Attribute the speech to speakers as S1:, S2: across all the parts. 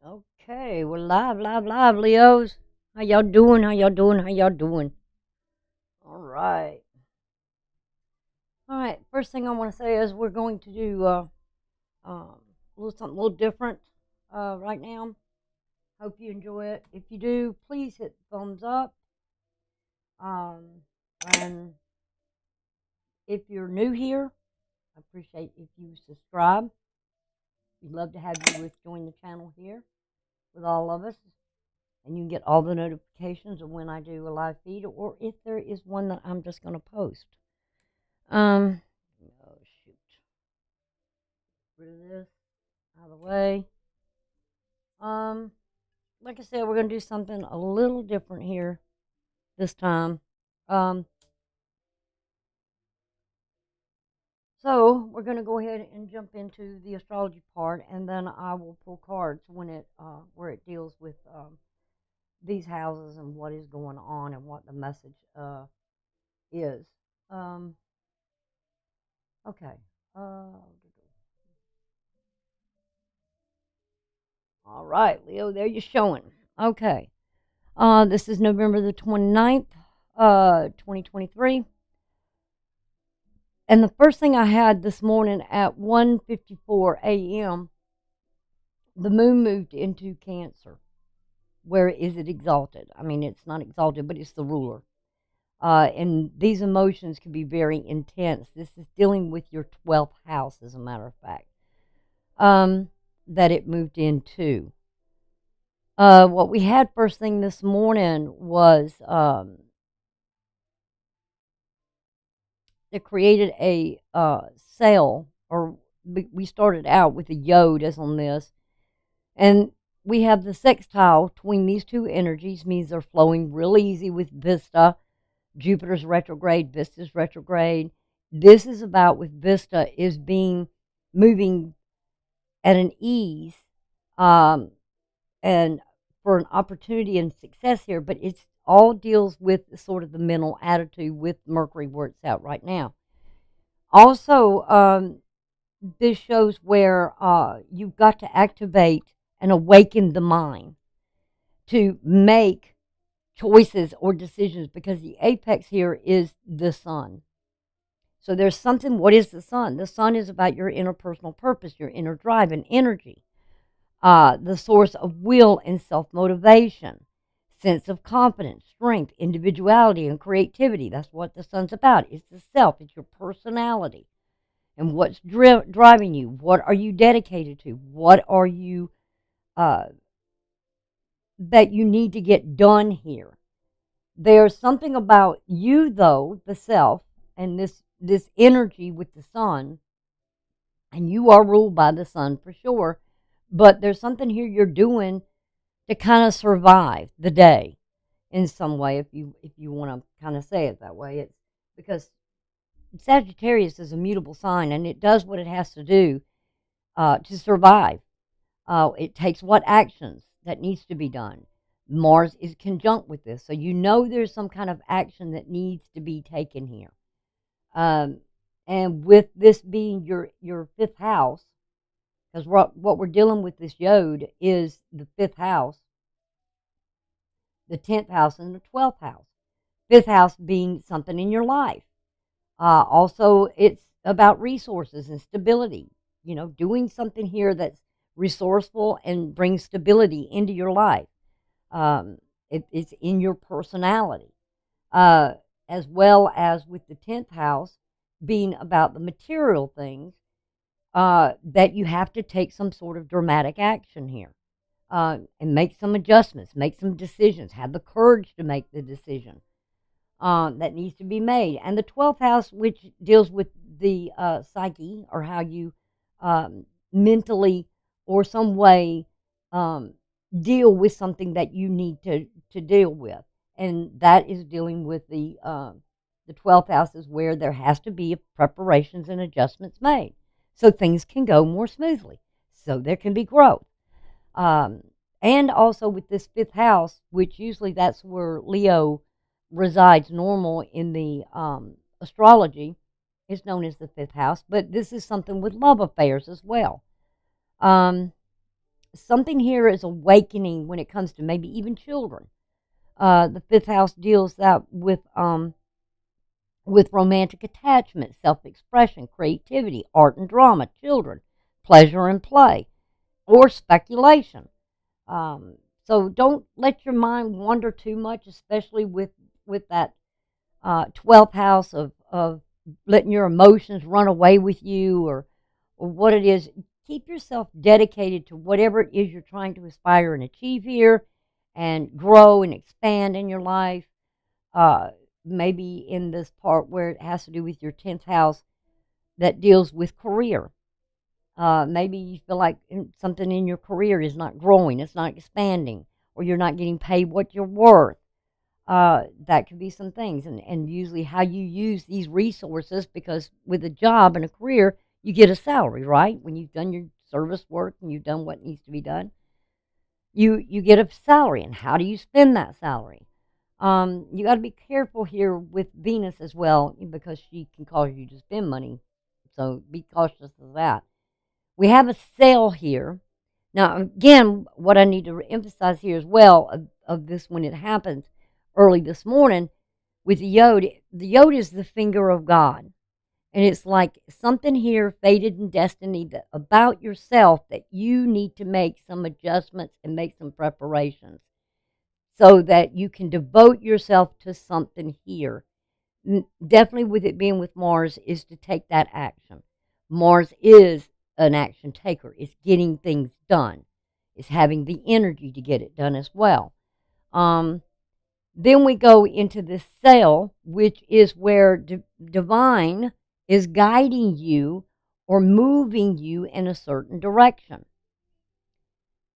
S1: Okay, we're live, Leos. How y'all doing? How y'all doing? How y'all doing? All right. All right. First thing I want to say is we're going to do a little something a little different right now. Hope you enjoy it. If you do, please hit thumbs up. Um, and if you're new here, I appreciate if you subscribe. We'd love to have you join the channel here with all of us. And you can get all the notifications of when I do a live feed or if there is one that I'm just going to post. Oh shoot, rid of this out of the way. Like I said, we're going to do something a little different here this time. Um, so we're going to go ahead and jump into the astrology part, and then I will pull cards when where it deals with these houses and what is going on and what the message is. Um, okay. All right, Leo, there you're showing. Okay. This is November the 29th, 2023. And the first thing I had this morning at 1:54 a.m., the moon moved into Cancer. Where is it exalted? I mean, it's not exalted, but it's the ruler. And these emotions can be very intense. This is dealing with your 12th house, as a matter of fact, that it moved into. What we had first thing this morning was it created a cell, or we started out with a yod as on this, and we have the sextile between these two energies, means they're flowing real easy with Vista. Jupiter's retrograde, Vista's retrograde. This is about with Vista is moving at an ease, and for an opportunity and success here, but it's all deals with sort of the mental attitude with Mercury where it's at right now. Also, this shows where you've got to activate and awaken the mind to make choices or decisions, because the apex here is the sun. So there's something. What is the sun? The sun is about your interpersonal purpose, your inner drive and energy, the source of will and self-motivation, sense of confidence, strength, individuality, and creativity. That's what the sun's about. It's the self. It's your personality. And what's driving you? What are you dedicated to? What are you that you need to get done here? There's something about you, though, the self, and this energy with the sun, and you are ruled by the sun for sure. But there's something here you're doing to kind of survive the day in some way, if you want to kind of say it that way. It's because Sagittarius is a mutable sign, and it does what it has to do to survive. It takes what actions that needs to be done. Mars is conjunct with this, so you know there's some kind of action that needs to be taken here. And with this being your fifth house, because what we're dealing with this yod is the fifth house, the 10th house, and the 12th house. Fifth house being something in your life. Also, it's about resources and stability. You know, doing something here that's resourceful and brings stability into your life. It's in your personality, as well as with the 10th house being about the material things, that you have to take some sort of dramatic action here, and make some adjustments, make some decisions, have the courage to make the decision that needs to be made. And the 12th house, which deals with the psyche, or how you mentally or some way deal with something that you need to deal with. And that is dealing with the 12th house, is where there has to be preparations and adjustments made so things can go more smoothly, so there can be growth. And also with this fifth house, which usually that's where Leo resides normal in the astrology, is known as the fifth house, but this is something with love affairs as well. something here is awakening when it comes to maybe even children. The fifth house deals that with romantic attachment, self-expression, creativity, art and drama, children, pleasure and play, or speculation. So don't let your mind wander too much, especially with that 12th house of letting your emotions run away with you, or what it is. Keep yourself dedicated to whatever it is you're trying to aspire and achieve here, and grow and expand in your life. Uh, Maybe in this part where it has to do with your 10th house that deals with career. Maybe you feel like something in your career is not growing, it's not expanding, or you're not getting paid what you're worth. That could be some things, and usually how you use these resources, because with a job and a career, you get a salary, right? When you've done your service work and you've done what needs to be done, you get a salary, and how do you spend that salary? You got to be careful here with Venus as well, because she can cause you to spend money. So be cautious of that. We have a sale here. Now, again, what I need to emphasize here as well of this when it happens early this morning with the yod is the finger of God. And it's like something here fated in destiny that about yourself that you need to make some adjustments and make some preparations so that you can devote yourself to something here. Definitely with it being with Mars is to take that action. Mars is an action taker. It's getting things done. It's having the energy to get it done as well. Then we go into this sale, which is where divine is guiding you or moving you in a certain direction.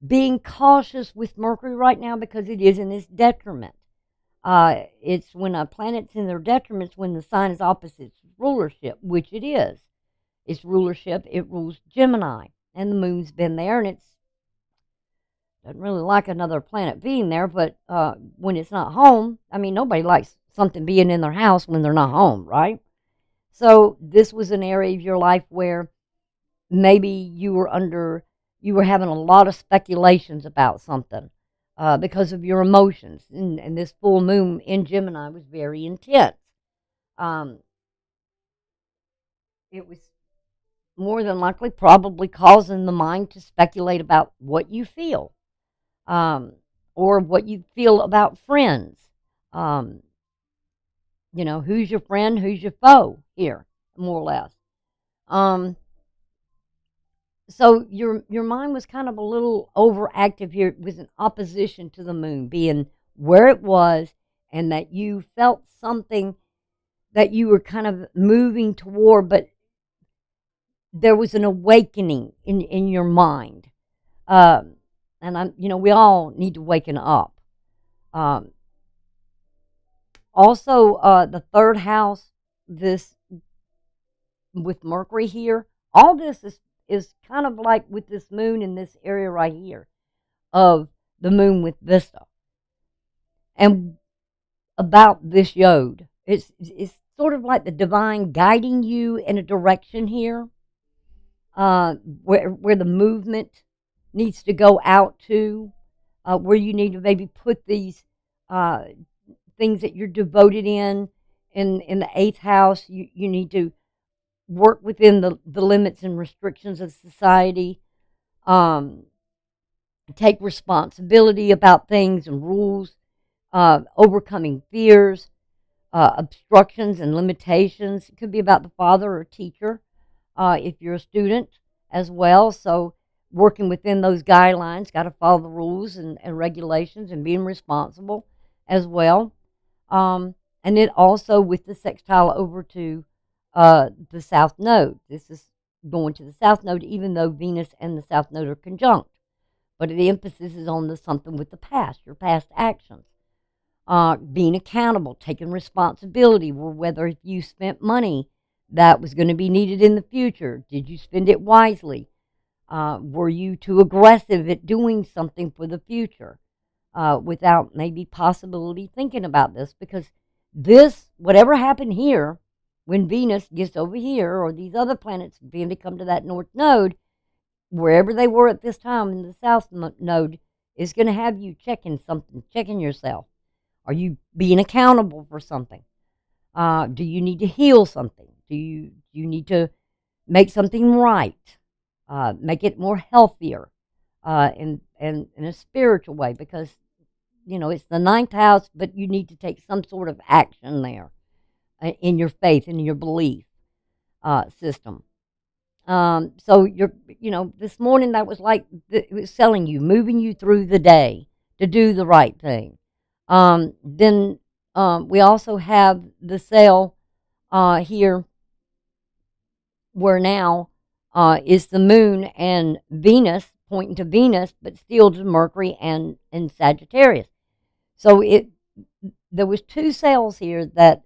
S1: Being cautious with Mercury right now because it is in its detriment. It's when a planet's in their detriment, when the sign is opposite its rulership, which it is. Its rulership, it rules Gemini, and the moon's been there, and it's doesn't really like another planet being there, but when it's not home, I mean, nobody likes something being in their house when they're not home, right? So this was an area of your life where maybe you were having a lot of speculations about something because of your emotions, and this full moon in Gemini was very intense. It was more than likely probably causing the mind to speculate about what you feel. Or what you feel about friends. Who's your friend, who's your foe here, more or less. So your mind was kind of a little overactive here. It was in opposition to the moon, being where it was, and that you felt something that you were kind of moving toward, but there was an awakening in your mind. And we all need to waken up. Also, the third house, this with Mercury here, all this is kind of like with this moon in this area right here of the moon with Vista. And about this yod, it's sort of like the divine guiding you in a direction here, where the movement needs to go out to, where you need to maybe put these things that you're devoted in the eighth house. You need to work within the limits and restrictions of society, take responsibility about things and rules, overcoming fears, obstructions and limitations. It could be about the father or teacher if you're a student as well. So working within those guidelines, got to follow the rules and regulations and being responsible as well. And then also with the sextile over to the South Node. This is going to the South Node, even though Venus and the South Node are conjunct. But the emphasis is on something with the past, your past actions. Being accountable, taking responsibility, whether if you spent money that was going to be needed in the future, did you spend it wisely? Were you too aggressive at doing something for the future without maybe possibility thinking about this? Because whatever happened here, when Venus gets over here, or these other planets begin to come to that North Node, wherever they were at this time in the South Node, is going to have you checking something, checking yourself. Are you being accountable for something? Do you need to heal something? Do you need to make something right? Make it more healthier in a spiritual way, because it's the ninth house, but you need to take some sort of action there in your faith and in your belief system. So this morning that was like it was selling you, moving you through the day to do the right thing. Then we also have the sale here, where now is the moon and Venus, pointing to Venus, but still to Mercury and Sagittarius. So there was two sales here that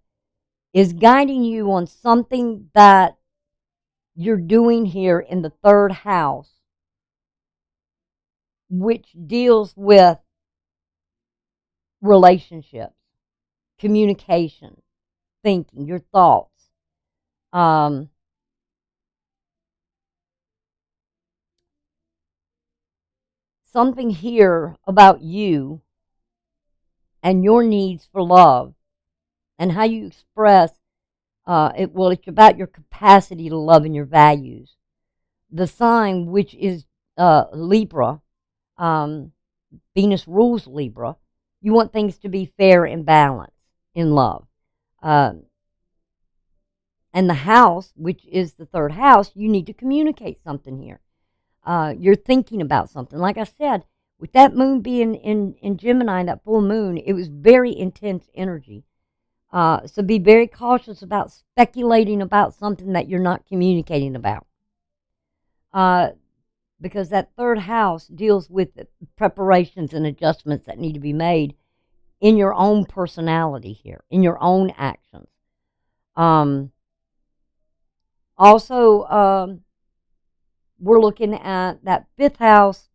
S1: is guiding you on something that you're doing here in the third house, which deals with relationships, communication, thinking, your thoughts. Something here about you and your needs for love and how you express it. Well, it's about your capacity to love and your values. The sign, which is Libra, Venus rules Libra. You want things to be fair and balanced in love. And the house, which is the third house, you need to communicate something here. You're thinking about something. Like I said, with that moon being in Gemini, that full moon, it was very intense energy. So be very cautious about speculating about something that you're not communicating about. Because that third house deals with preparations and adjustments that need to be made in your own personality here, in your own actions. Also, we're looking at that fifth house,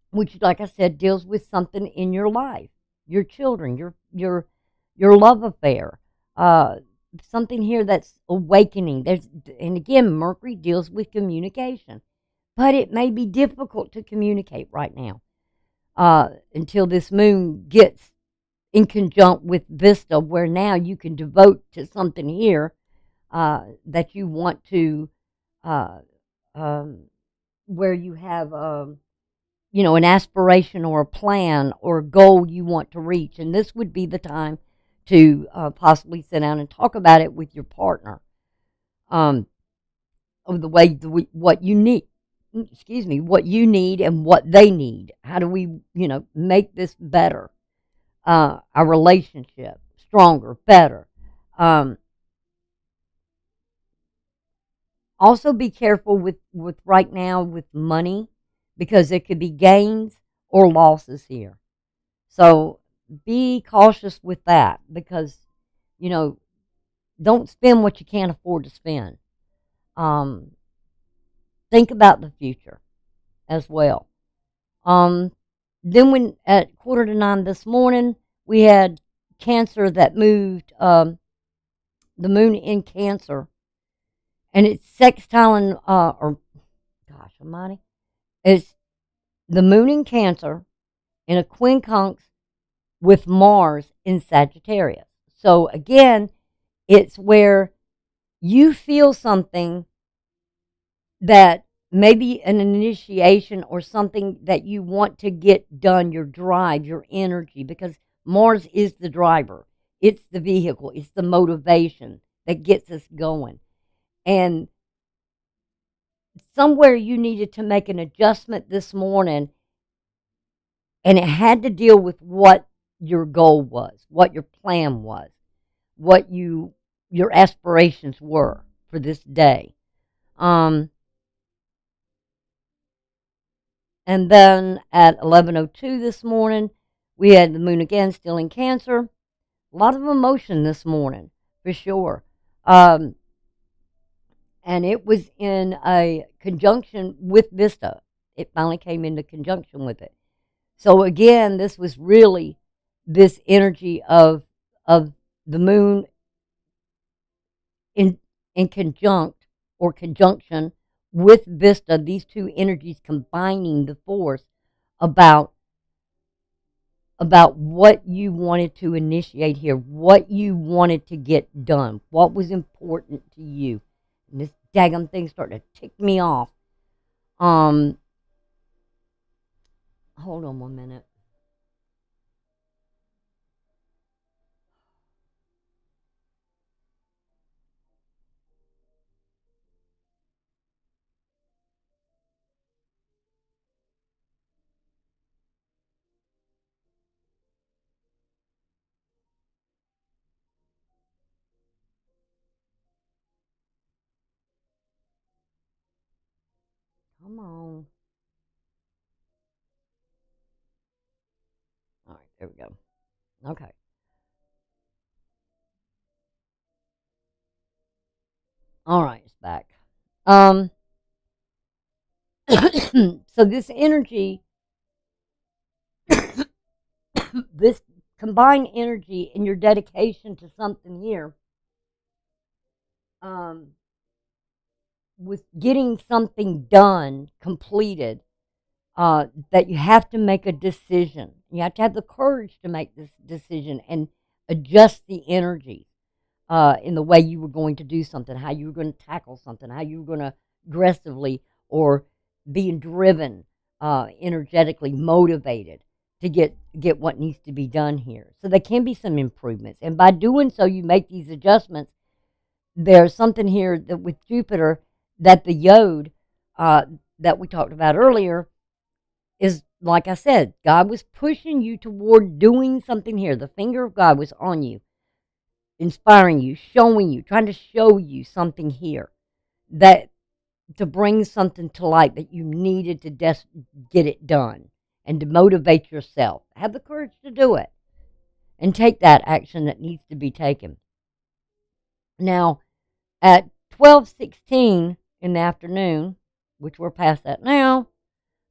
S1: which, like I said, deals with something in your life, your children, your love affair, something here that's awakening. And again, Mercury deals with communication, but it may be difficult to communicate right now until this moon gets in conjunct with Vista, where now you can devote to something here that you want to, where you have an aspiration or a plan or a goal you want to reach. And this would be the time to possibly sit down and talk about it with your partner, of the way what you need. What you need and what they need. How do we, make this better? Our relationship stronger, better. Also, be careful with right now with money, because there could be gains or losses here. So be cautious with that, because don't spend what you can't afford to spend. Think about the future as well. Then when at 8:45 this morning, we had Cancer that moved, the moon in Cancer, and it's sextiling, gosh almighty, it's the moon in Cancer in a quincunx with Mars in Sagittarius. So again, it's where you feel something that maybe an initiation or something that you want to get done, your drive, your energy, because Mars is the driver. It's the vehicle. It's the motivation that gets us going. And somewhere you needed to make an adjustment this morning, and it had to deal with what your goal was, what your plan was, what your aspirations were for this day. And then at 11:02 this morning, we had the moon again still in Cancer. A lot of emotion this morning, for sure. And it was in a conjunction with Vista. It finally came into conjunction with it. So again, this was really this energy of the moon in conjunction with Vista, these two energies combining the force about what you wanted to initiate here, what you wanted to get done, what was important to you. And this daggum thing started to tick me off. Hold on 1 minute. Come on. All right, there we go. Okay. All right, it's back. So this energy, this combined energy and your dedication to something here, with getting something done, completed, that you have to make a decision. You have to have the courage to make this decision and adjust the energy in the way you were going to do something, how you were going to tackle something, how you were going to aggressively or being driven, energetically motivated to get what needs to be done here. So there can be some improvements, and by doing so, you make these adjustments. There's something here that with Jupiter that the Yod that we talked about earlier is, like I said, God was pushing you toward doing something here. The finger of God was on you, inspiring you, showing you, trying to show you something here, that to bring something to light that you needed to get it done and to motivate yourself. Have the courage to do it and take that action that needs to be taken. Now, at 12:16 in the afternoon, which we're past that now,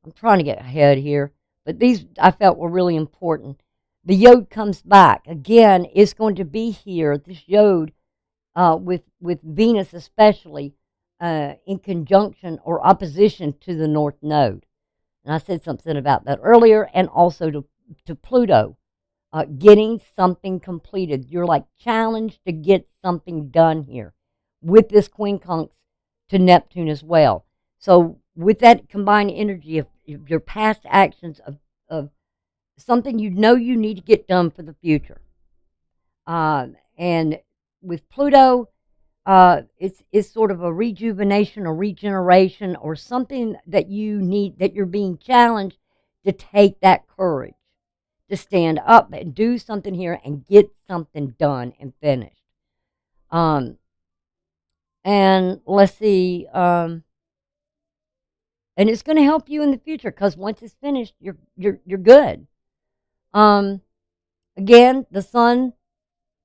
S1: I'm trying to get ahead here, but these I felt were really important. The Yod comes back. Again, it's going to be here, this Yod, with Venus especially, in conjunction or opposition to the North Node. And I said something about that earlier, and also to Pluto, getting something completed. You're like challenged to get something done here with this quincunx to Neptune as well. So with that combined energy of your past actions of something you know you need to get done for the future. And with Pluto, it's sort of a rejuvenation or regeneration or something that you need, that you're being challenged to take that courage to stand up and do something here and get something done and finished. And let's see, and it's going to help you in the future because once it's finished, you're good. Again, the Sun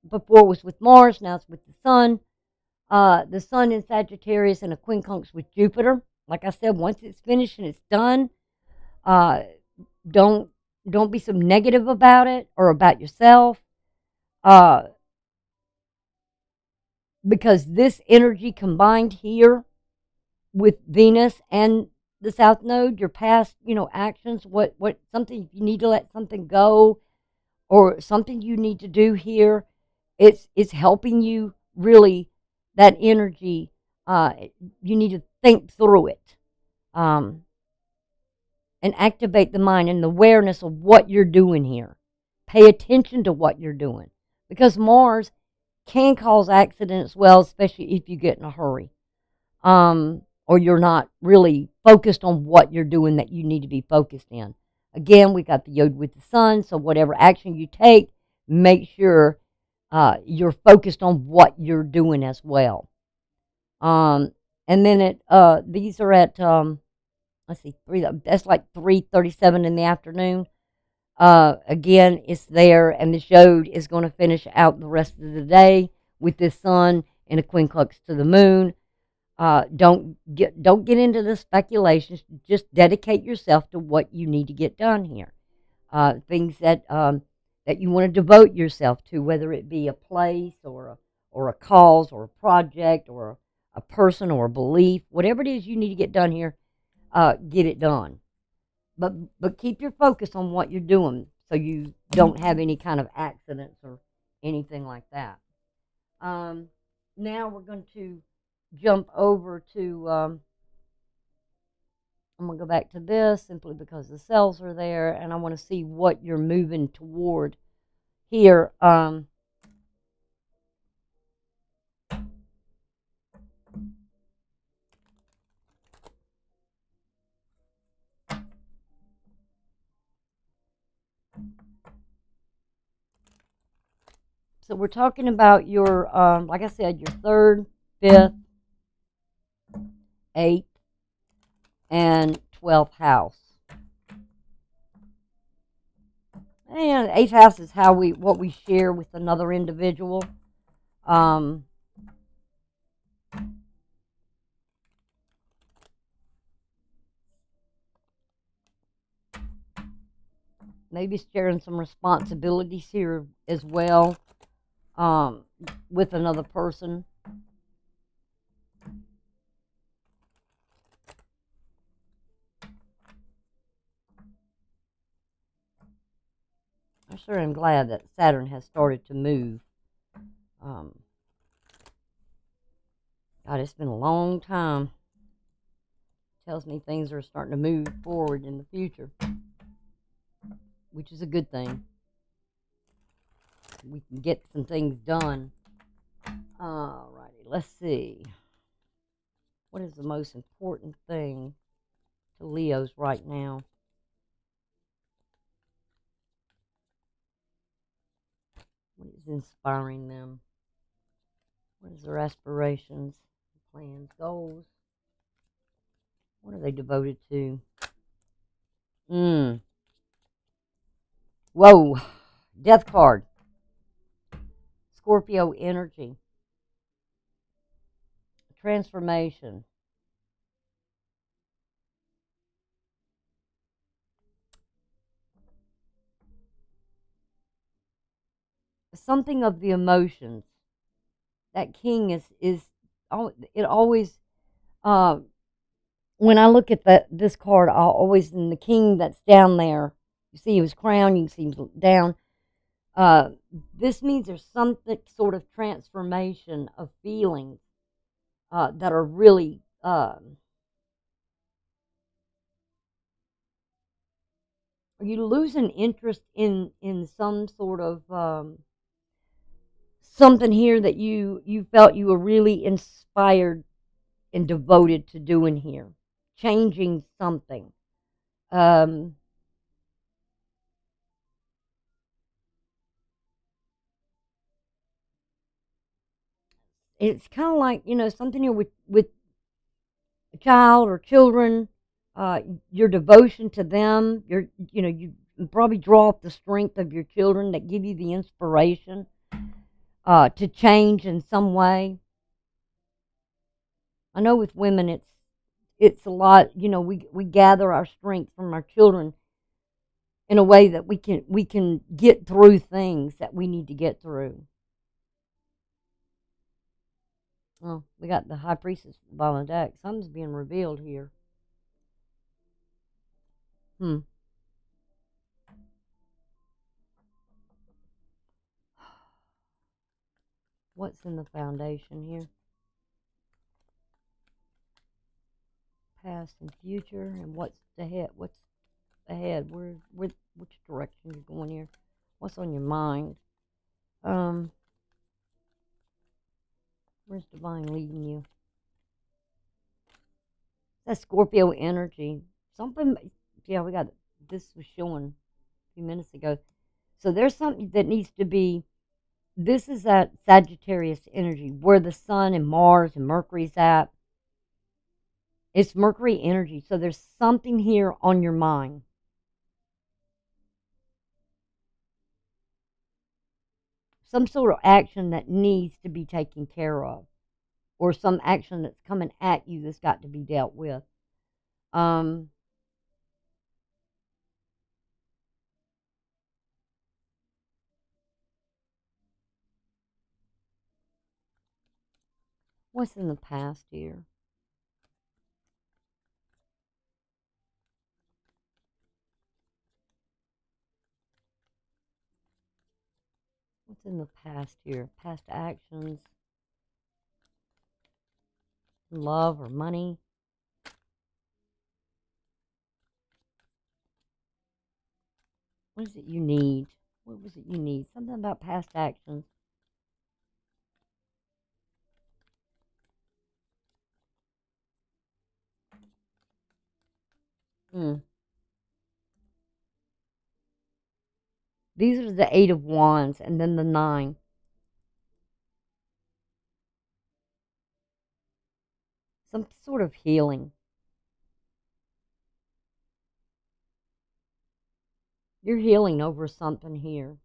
S1: before was with Mars, now it's with the Sun. The Sun in Sagittarius and a quincunx with Jupiter. Like I said, once it's finished and it's done, don't be so negative about it or about yourself, because this energy combined here with Venus and the South Node, your past, actions, what something you need to let something go, or something you need to do here, it's helping you really. That energy, you need to think through it, and activate the mind and the awareness of what you're doing here. Pay attention to what you're doing, because Mars can cause accidents, well, especially if you get in a hurry, or you're not really focused on what you're doing that you need to be focused in. Again, we got the Yod with the Sun, so whatever action you take, make sure you're focused on what you're doing as well. And then these are at let's see, that's like 3:37 in the afternoon. Again, it's there, and the Yod is going to finish out the rest of the day with this Sun in a quincunx to the Moon. Don't get into the speculations. Just dedicate yourself to what you need to get done here. Things that you want to devote yourself to, whether it be a place or a cause or a project or a person or a belief, whatever it is you need to get done here, get it done. But keep your focus on what you're doing so you don't have any kind of accidents or anything like that. Now we're going to jump over to, I'm going to go back to this simply because the cells are there and I want to see what you're moving toward here. So we're talking about your, like I said, your third, fifth, eighth, and 12th house. And eighth house is what we share with another individual. Maybe sharing some responsibilities here as well, with another person. I sure am glad that Saturn has started to move. God, it's been a long time. Tells me things are starting to move forward in the future, which is a good thing. We can get some things done. Alrighty, let's see. What is the most important thing to Leos right now? What is inspiring them? What is their aspirations, plans, goals? What are they devoted to? Whoa. Death card. Scorpio energy. Transformation. Something of the emotions. That king is it always, when I look at this card, I'll always, in the king that's down there, you see his crown, you can see him down. This means there's some sort of transformation of feelings that are really, you lose an interest in some sort of something here that you felt you were really inspired and devoted to doing here, changing something. It's kind of like, something here with a child or children, uh, your devotion to them. You probably draw up the strength of your children that give you the inspiration to change in some way. I know with women, it's a lot. We gather our strength from our children in a way that we can get through things that we need to get through. Oh, we got the High Priestess on the deck. Something's being revealed here. Hmm. What's in the foundation here? Past and future, and what's ahead? What's ahead? Which direction you're going here? What's on your mind? Um, where's divine leading you? That's Scorpio energy. Something. Yeah, we got this was showing a few minutes ago. So there's something that needs to be. This is that Sagittarius energy where the Sun and Mars and Mercury's at. It's Mercury energy. So there's something here on your mind. Some sort of action that needs to be taken care of, or some action that's coming at you that's got to be dealt with. Um, What's in the past here? What's in the past here? Past actions, love or money. What is it you need? What was it you need? Something about past actions. Hmm. These are the Eight of Wands and then the Nine. Some sort of healing. You're healing over something here.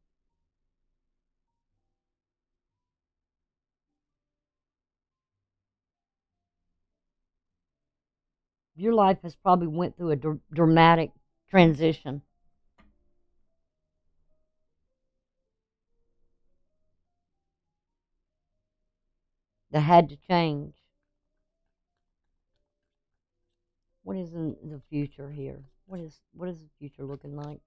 S1: Your life has probably went through a dramatic transition that had to change. What is in the future here? What is the future looking like?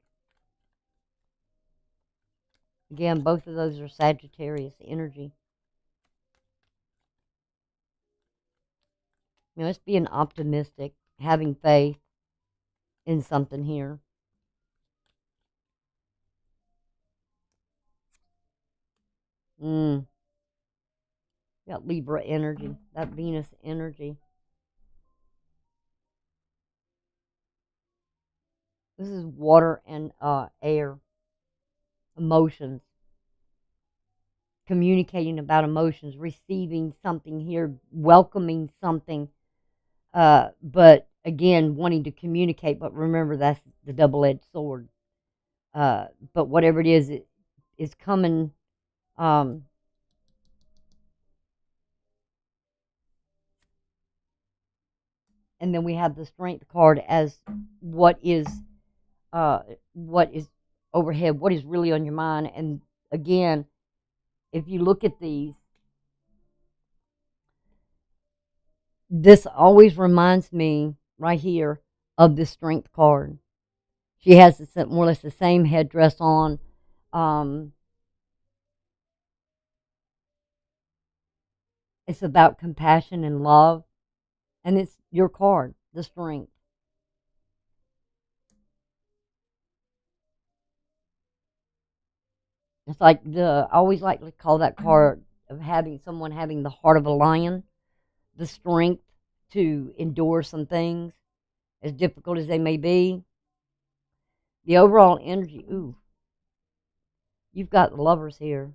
S1: Again, both of those are Sagittarius energy. It's being optimistic, having faith in something here. Mm. Got Libra energy, that Venus energy. This is water and air, emotions, communicating about emotions, receiving something here, welcoming something, but again, wanting to communicate. But remember, that's the double-edged sword. But whatever it is coming. Um, and then we have the Strength card as what is what is overhead, what is really on your mind. And again, if you look at these, this always reminds me right here of the Strength card. She has more or less the same headdress on. Um, it's about compassion and love, and it's your card, the Strength. It's like I always like to call that card of having someone having the heart of a lion, the strength to endure some things, as difficult as they may be. The overall energy, ooh, you've got lovers here.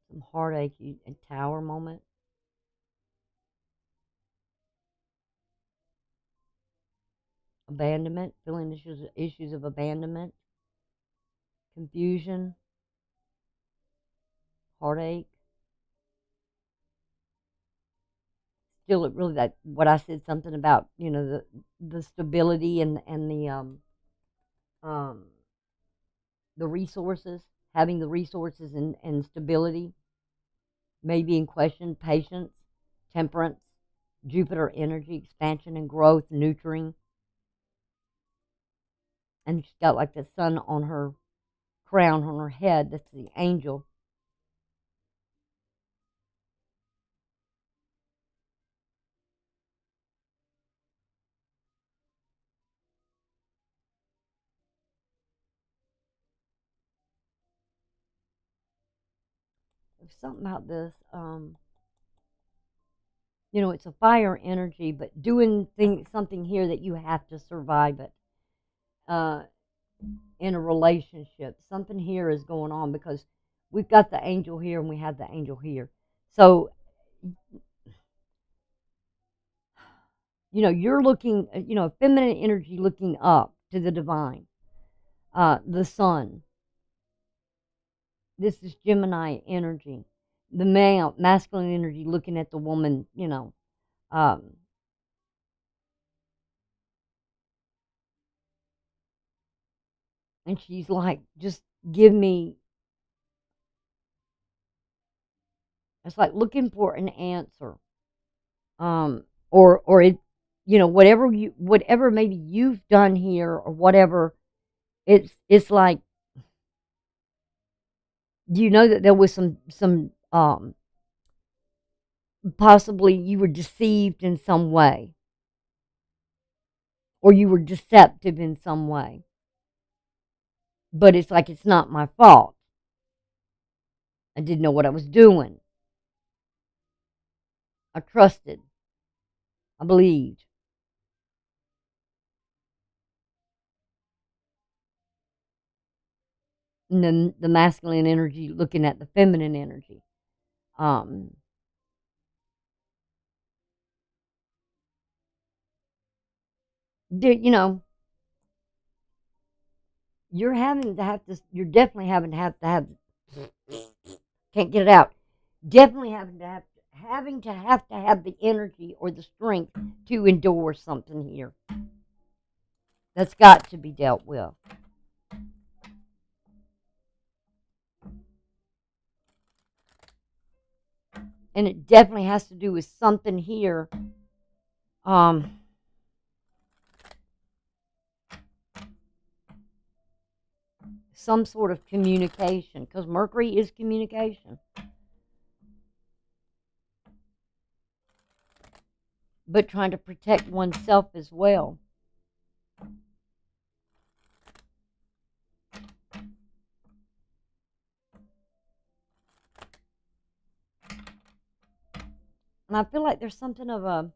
S1: Some heartache and tower moment. Abandonment, feeling issues of abandonment, confusion, heartache. Still, it really that what I said something about the stability um the resources, having the resources and stability may be in question. Patience, temperance, Jupiter energy, expansion and growth, nurturing. And she's got like the sun on her crown, on her head. That's the angel. There's something about this. It's a fire energy, but doing something here that you have to survive it. Uh, in a relationship, something here is going on because we've got the angel here and we have the angel here. So, you're looking, feminine energy looking up to the divine, the sun. This is Gemini energy, the male, masculine energy looking at the woman, um, And she's like, just give me, it's like looking for an answer. Or it, whatever maybe you've done here or whatever, it's like, you know that there was some possibly you were deceived in some way, or you were deceptive in some way. But it's like, it's not my fault. I didn't know what I was doing. I trusted. I believed. And then the masculine energy looking at the feminine energy. Um, you know, you're definitely having to have, can't get it out. Definitely having to have the energy or the strength to endure something here. That's got to be dealt with. And it definitely has to do with something here. Some sort of communication, because Mercury is communication. But trying to protect oneself as well. And I feel like there's something of a,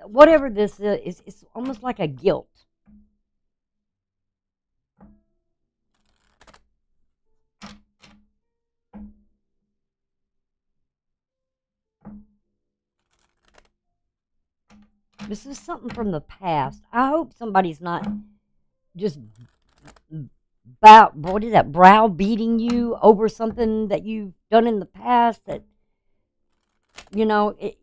S1: whatever this is, it's almost like a guilt. This is something from the past. I hope somebody's not just browbeating you over something that you've done in the past that, it,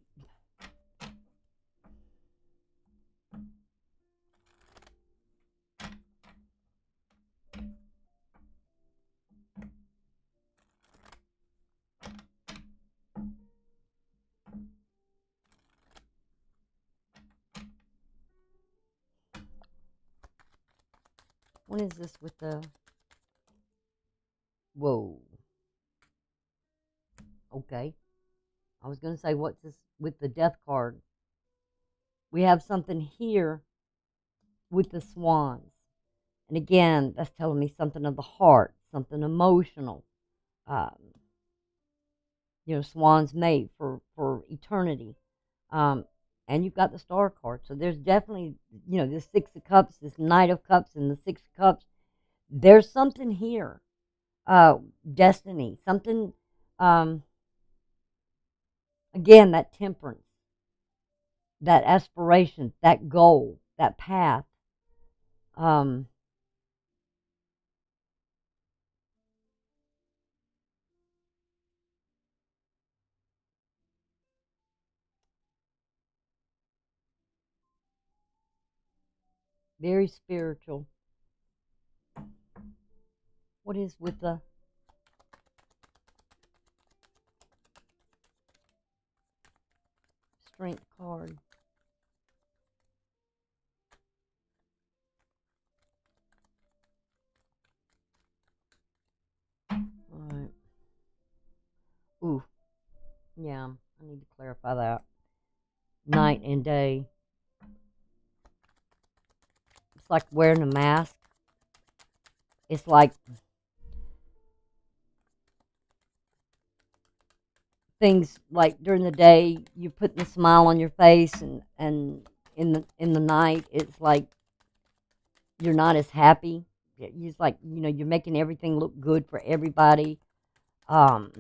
S1: what is this with the, whoa, okay. I was going to say, what's this with the death card? We have something here with the swans. And again, that's telling me something of the heart, something emotional. Um, swans mate for eternity. And you've got the star card. So there's definitely, this Six of Cups, this Knight of Cups, and the Six of Cups. There's something here. Destiny. Something, again, that temperance, that aspiration, that goal, that path. Um, Very spiritual. What is with the Strength card? All right. Ooh, yeah, I need to clarify that. Night and day. It's like wearing a mask. It's like things like during the day you're putting a smile on your face, and in the night it's like you're not as happy. It's like, you're making everything look good for everybody. Um,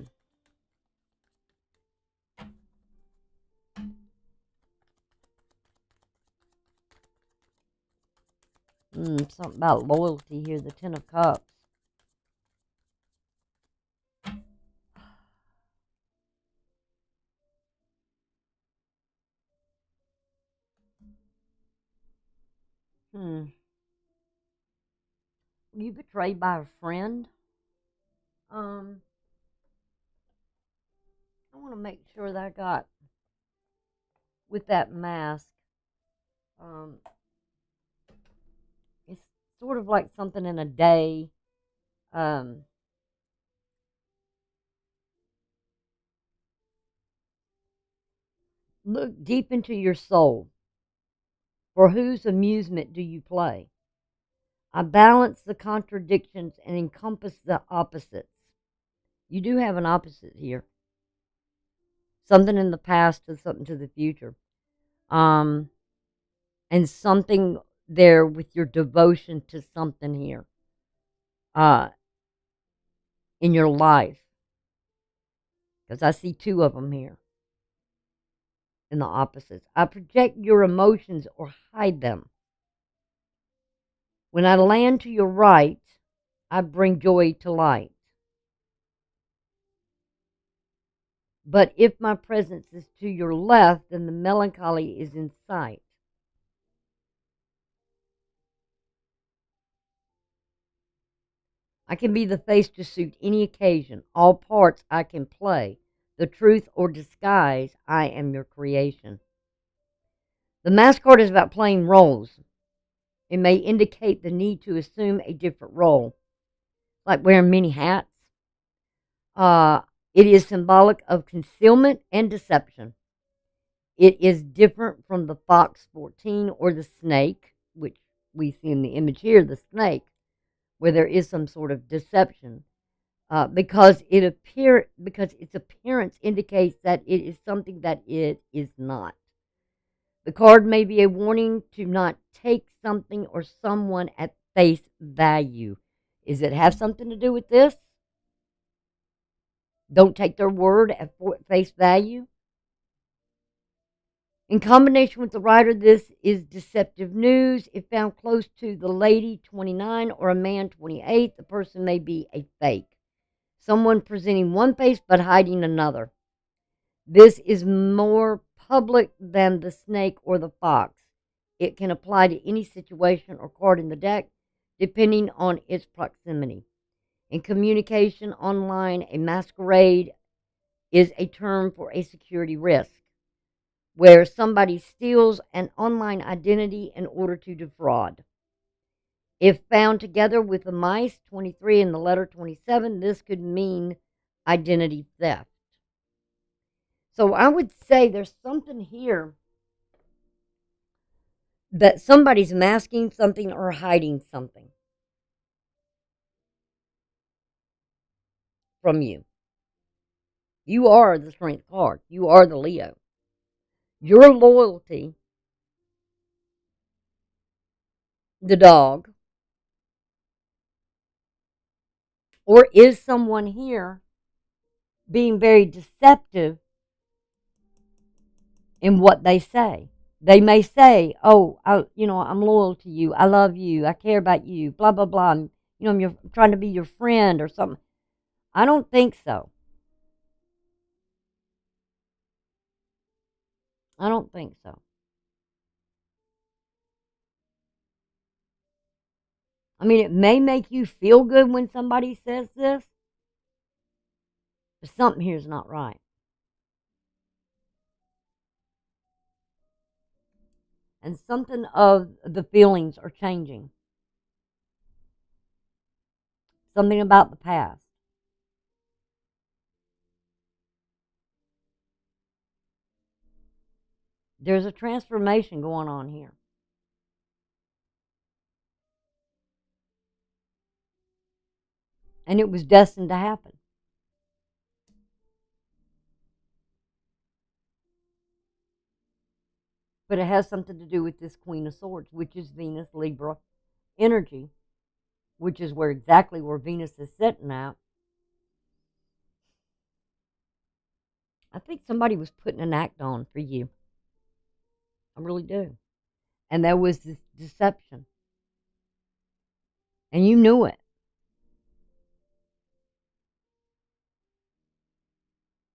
S1: Something about loyalty here. The Ten of Cups. Hmm. you betrayed by a friend. I want to make sure that I got with that mask. Um, it's sort of like something in a day. Um, look deep into your soul. For whose amusement do you play? I balance the contradictions and encompass the opposites. You do have an opposite here. Something in the past to something to the future. And something there with your devotion to something here. In your life. Because I see two of them here. In the opposites. I project your emotions or hide them. When I land to your right, I bring joy to light. But if my presence is to your left, then the melancholy is in sight. I can be the face to suit any occasion. All parts I can play. The truth or disguise, I am your creation. The mask card is about playing roles. It may indicate the need to assume a different role, like wearing many hats. It is symbolic of concealment and deception. It is different from the fox 14 or the snake, which we see in the image here, the snake, where there is some sort of deception, because its appearance indicates that it is something that it is not. The card may be a warning to not take something or someone at face value. Does it have something to do with this? Don't take their word at face value. In combination with the writer, this is deceptive news. If found close to the lady 29 or a man 28, the person may be a fake. Someone presenting one face but hiding another. This is more public than the snake or the fox. It can apply to any situation or card in the deck, depending on its proximity. In communication online, a masquerade is a term for a security risk, where somebody steals an online identity in order to defraud. If found together with the mice 23 and the letter 27, this could mean identity theft. So I would say there's something here that somebody's masking something or hiding something from you. You are the Strength card. You are the Leo. Your loyalty, the dog, or is someone here being very deceptive in what they say? They may say, "Oh, I'm loyal to you. I love you. I care about you. Blah blah blah. I'm trying to be your friend or something." I don't think so. I don't think so. I mean, it may make you feel good when somebody says this, but something here is not right. And something of the feelings are changing. Something about the past. There's a transformation going on here. And it was destined to happen. But it has something to do with this Queen of Swords, which is Venus Libra energy, which is exactly where Venus is sitting at. I think somebody was putting an act on for you. I really do. And there was this deception. And you knew it.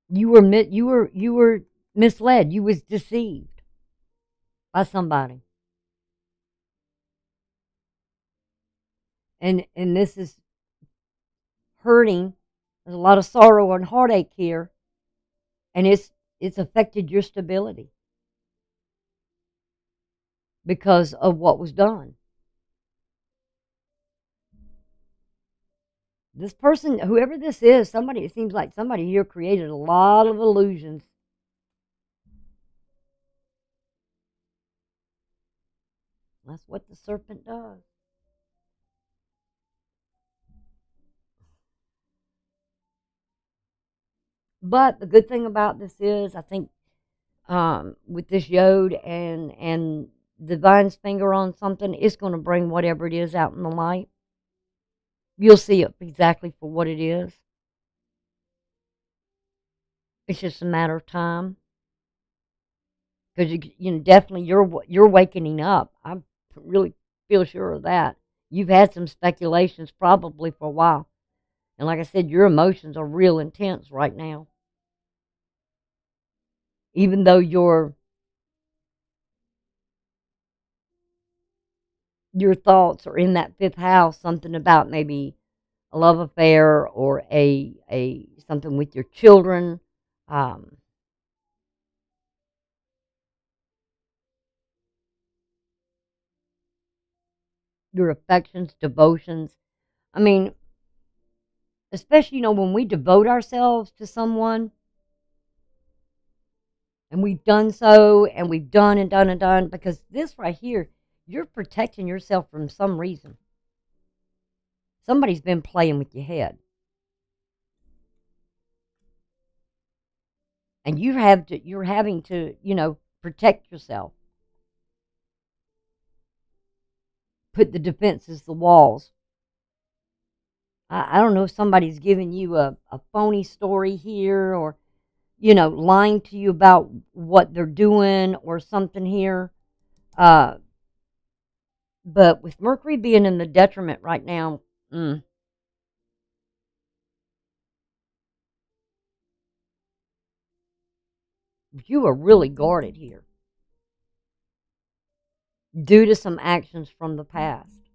S1: You were misled. You was deceived by somebody. and this is hurting. There's a lot of sorrow and heartache here, and it's affected your stability because of what was done. This person, whoever this is, somebody, it seems like somebody here created a lot of illusions. That's what the serpent does. But the good thing about this is, I think, with this yod and divine's finger on something, it's going to bring whatever it is out in the light. You'll see it exactly for what it is. It's just a matter of time, because definitely you're wakening up. I really feel sure of that. You've had some speculations probably for a while, and like I said, your emotions are real intense right now. Even though your thoughts are in that fifth house, something about maybe a love affair or a something with your children, um, your affections, devotions. I mean, especially when we devote ourselves to someone, and we've done so, and we've done and done and done, because this right here, you're protecting yourself from some reason. Somebody's been playing with your head, and you're having to protect yourself, put the defenses, the walls. I don't know if somebody's giving you a phony story here, or lying to you about what they're doing or something here. Uh, but with Mercury being in the detriment right now, you are really guarded here due to some actions from the past.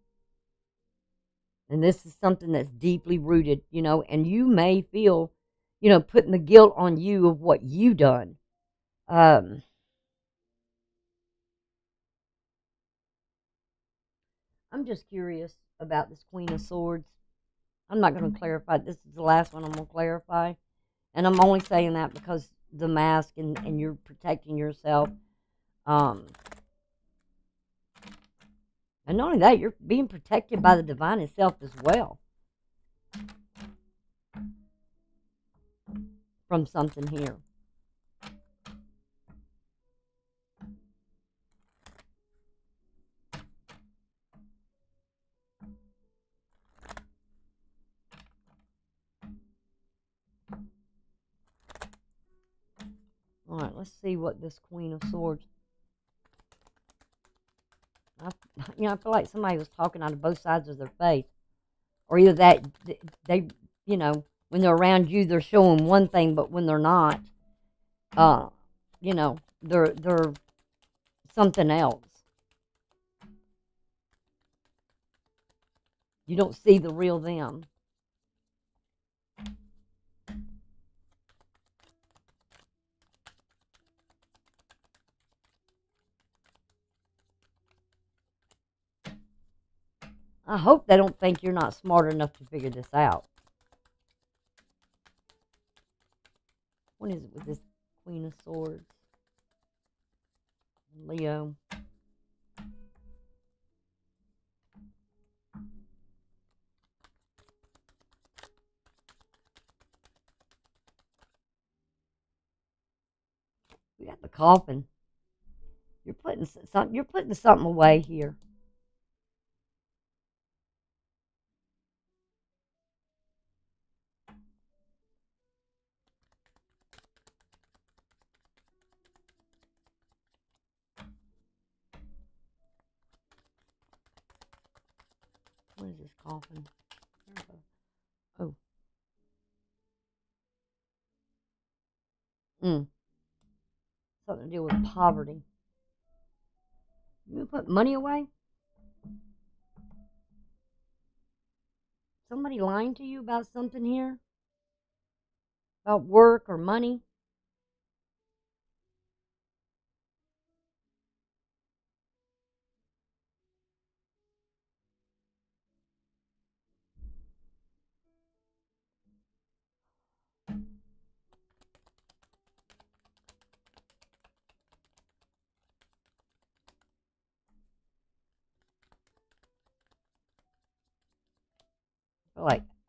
S1: And this is something that's deeply rooted, and you may feel, putting the guilt on you of what you done. Um, I'm just curious about this Queen of Swords. I'm not going to clarify. This is the last one I'm going to clarify. And I'm only saying that because the mask and you're protecting yourself. Um, and not only that, you're being protected by the divine itself as well from something here. All right, let's see what this Queen of Swords. I feel like somebody was talking out of both sides of their face, or either that they, when they're around you, they're showing one thing, but when they're not, uh, they're something else. You don't see the real them. I hope they don't think you're not smart enough to figure this out. What is it with this Queen of Swords? Leo. We got the coffin. You're putting something. You're putting something away here. What is this coffin? Oh. Something to do with poverty. You put money away? somebody lying to you about something here? About work or money?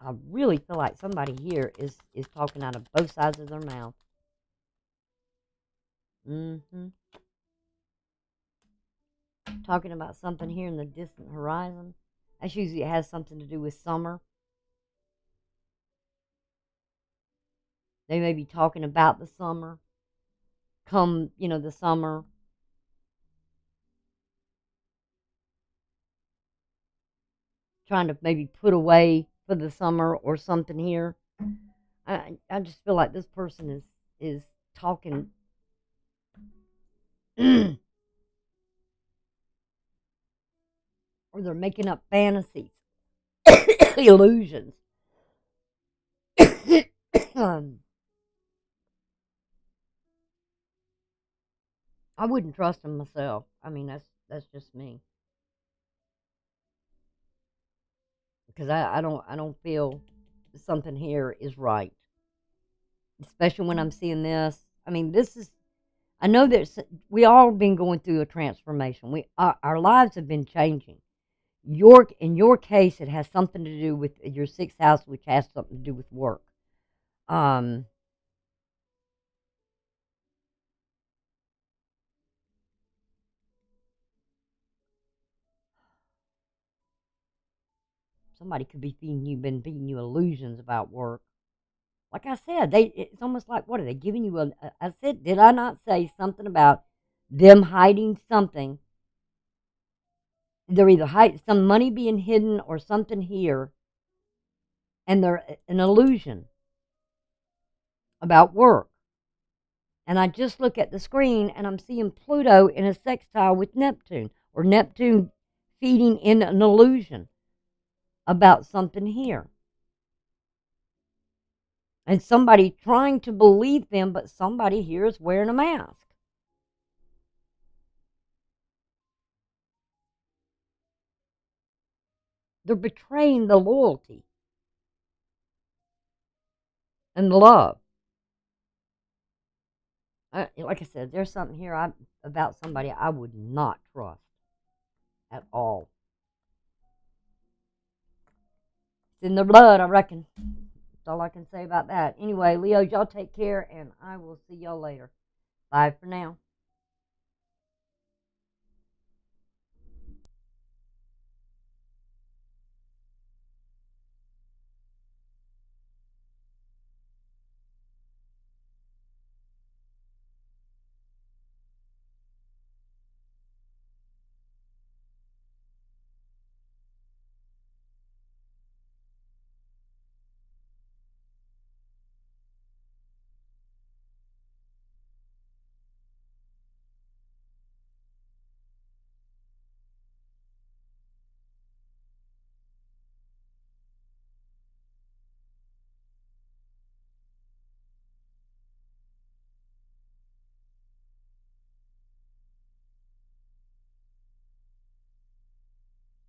S1: I really feel like somebody here is talking out of both sides of their mouth. Mm-hmm. Talking about something here in the distant horizon. That's usually, it has something to do with summer. They may be talking about the summer. Come, the summer. Trying to maybe put away for the summer or something here. I just feel like this person is talking or they're making up fantasies, illusions. I wouldn't trust them myself. I mean, that's just me, because I don't feel something here is right, especially when I'm seeing this. I mean, this is, I know that we all been going through a transformation. Our lives have been changing. In your case, it has something to do with your sixth house, which has something to do with work. Um, Somebody could be been feeding you illusions about work. Like I said, it's almost like, what are they giving you? I said, did I not say something about them hiding something? They're either hiding some money being hidden or something here, and they're an illusion about work. And I just look at the screen and I'm seeing Pluto in a sextile with Neptune, or Neptune feeding in an illusion about something here. And somebody trying to believe them, but somebody here is wearing a mask. They're betraying the loyalty and the love. Like I said, there's something here about somebody I would not trust at all. It's in their blood, I reckon. That's all I can say about that. Anyway, Leo, y'all take care, and I will see y'all later. Bye for now.